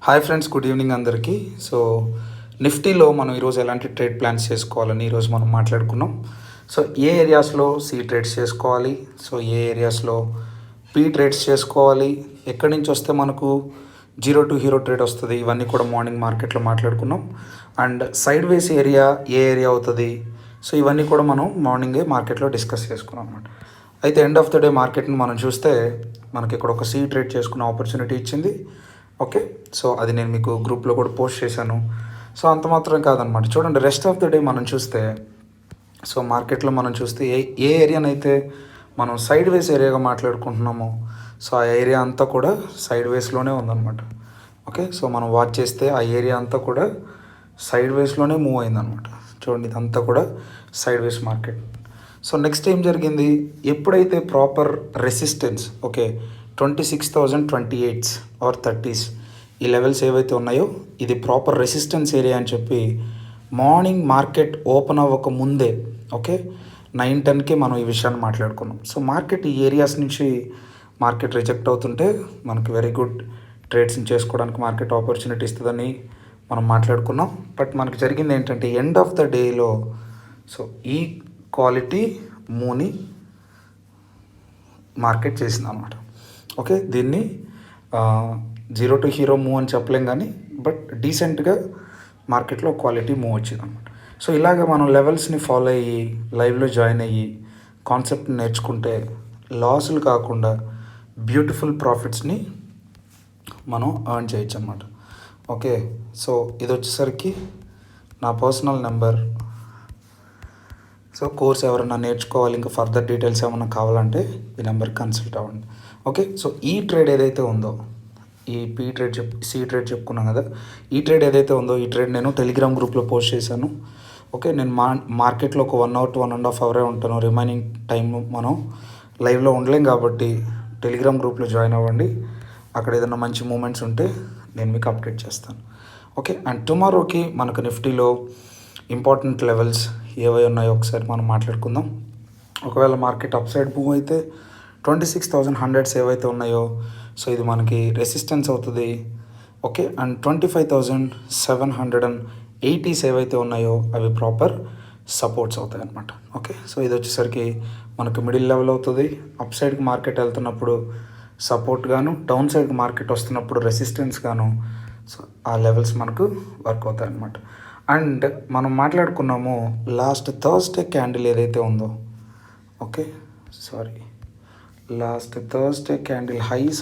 Hi friends, good evening అందరికీ. So నిఫ్టీలో మనం ఈరోజు ఎలాంటి ట్రేడ్ ప్లాన్స్ చేసుకోవాలని ఈరోజు మనం మాట్లాడుకున్నాం. సో ఏ ఏరియాస్లో సి ట్రేడ్స్ చేసుకోవాలి, సో ఏ ఏరియాస్లో పీ ట్రేడ్స్ చేసుకోవాలి, ఎక్కడి నుంచి వస్తే మనకు జీరో టు హీరో ట్రేడ్ వస్తుంది, ఇవన్నీ కూడా మార్నింగ్ మార్కెట్లో మాట్లాడుకున్నాం. And side ways area A area అవుతుంది, సో ఇవన్నీ కూడా మనం మార్నింగే మార్కెట్లో డిస్కస్ చేసుకున్నాం అనమాట. అయితే ఎండ్ ఆఫ్ ద డే మార్కెట్ని మనం చూస్తే మనకి ఇక్కడ ఒక సి ట్రేడ్ చేసుకునే ఆపర్చునిటీ ఇచ్చింది. ఓకే, సో అది నేను మీకు గ్రూప్లో కూడా పోస్ట్ చేశాను. సో అంత మాత్రం కాదనమాట. చూడండి, రెస్ట్ ఆఫ్ ద డే మనం చూస్తే, సో మార్కెట్లో మనం చూస్తే ఏ ఏరియానైతే మనం సైడ్ వేస్ ఏరియాగా మాట్లాడుకుంటున్నామో, సో ఆ ఏరియా అంతా కూడా సైడ్ వేస్లోనే ఉందన్నమాట. ఓకే, సో మనం వాచ్ చేస్తే ఆ ఏరియా అంతా కూడా సైడ్ వేస్లోనే మూవ్ అయిందనమాట. చూడండి, ఇదంతా కూడా సైడ్ వేస్ మార్కెట్. సో నెక్స్ట్ ఏం జరిగింది, ఎప్పుడైతే proper resistance, okay 26,028 are 30s ఈ లెవెల్స్ ఏవైతే ఉన్నాయో ఇది ప్రాపర్ రెసిస్టెన్స్ ఏరియా అని చెప్పి మార్నింగ్ మార్కెట్ ఓపెన్ అవ్వక ముందే, ఓకే 9-10కి మనం ఈ విషయాన్ని మాట్లాడుకున్నాం. సో మార్కెట్ ఈ ఏరియాస్ నుంచి మార్కెట్ రిజెక్ట్ అవుతుంటే మనకు వెరీ గుడ్ ట్రేడ్స్ని చేసుకోవడానికి మార్కెట్ ఆపర్చునిటీ ఇస్తుందని మనం మాట్లాడుకున్నాం. బట్ మనకు జరిగింది ఏంటంటే ఎండ్ ఆఫ్ ద డేలో సో ఈ క్వాలిటీ మూని మార్కెట్ చేసింది అనమాట. ఓకే, దీన్ని జీరో టు హీరో మూవ్ అని చెప్పలేం, కానీ బట్ డీసెంట్గా మార్కెట్లో క్వాలిటీ మూవ్ వచ్చింది అనమాట. సో ఇలాగ మనం లెవెల్స్ని ఫాలో అయ్యి లైవ్లో జాయిన్ అయ్యి కాన్సెప్ట్ని నేర్చుకుంటే లాసులు కాకుండా బ్యూటిఫుల్ ప్రాఫిట్స్ని మనం ఎర్న్ చేయొచ్చు అనమాట. ఓకే, సో ఇది వచ్చేసరికి నా పర్సనల్ నెంబర్. సో కోర్స్ ఎవరైనా నేర్చుకోవాలి, ఇంకా ఫర్దర్ డీటెయిల్స్ ఏమైనా కావాలంటే ఈ నెంబర్కి కన్సల్ట్ అవ్వండి. ఓకే, సో ఈ ట్రేడ్ ఏదైతే ఉందో, ఈ పీ ట్రేడ్ సి ట్రేడ్ చెప్పుకున్నాం కదా, ఈ ట్రేడ్ ఏదైతే ఉందో ఈ ట్రేడ్ నేను టెలిగ్రామ్ గ్రూప్లో పోస్ట్ చేశాను. ఓకే, నేను మార్కెట్లో ఒక 1 hour to 1.5 hour ఉంటాను. రిమైనింగ్ టైం మనం లైవ్లో ఉండలేం కాబట్టి టెలిగ్రామ్ గ్రూప్లో జాయిన్ అవ్వండి. అక్కడ ఏదైనా మంచి మూమెంట్స్ ఉంటే నేను మీకు అప్డేట్ చేస్తాను. ఓకే, అండ్ టుమారోకి మనకు నిఫ్టీలో ఇంపార్టెంట్ లెవెల్స్ ఏవై ఉన్నాయో ఒకసారి మనం మాట్లాడుకుందాం. ఒకవేళ మార్కెట్ అప్ సైడ్ మూవ్ అయితే 26,100 ఏవైతే ఉన్నాయో సో ఇది మనకి రెసిస్టెన్స్ అవుతుంది. ఓకే, అండ్ 25,780 ఏవైతే ఉన్నాయో అవి ప్రాపర్ సపోర్ట్స్ అవుతాయి అనమాట. ఓకే, సో ఇది వచ్చేసరికి మనకు మిడిల్ లెవెల్ అవుతుంది. అప్ సైడ్కి మార్కెట్ వెళ్తున్నప్పుడు సపోర్ట్ గాను, డౌన్ సైడ్కి మార్కెట్ వస్తున్నప్పుడు రెసిస్టెన్స్ గాను, సో ఆ లెవెల్స్ మనకు వర్క్ అవుతాయి అనమాట. అండ్ మనం మాట్లాడుకున్నాము లాస్ట్ థర్స్డే క్యాండిల్ ఏదైతే ఉందో, okay last Thursday candle highs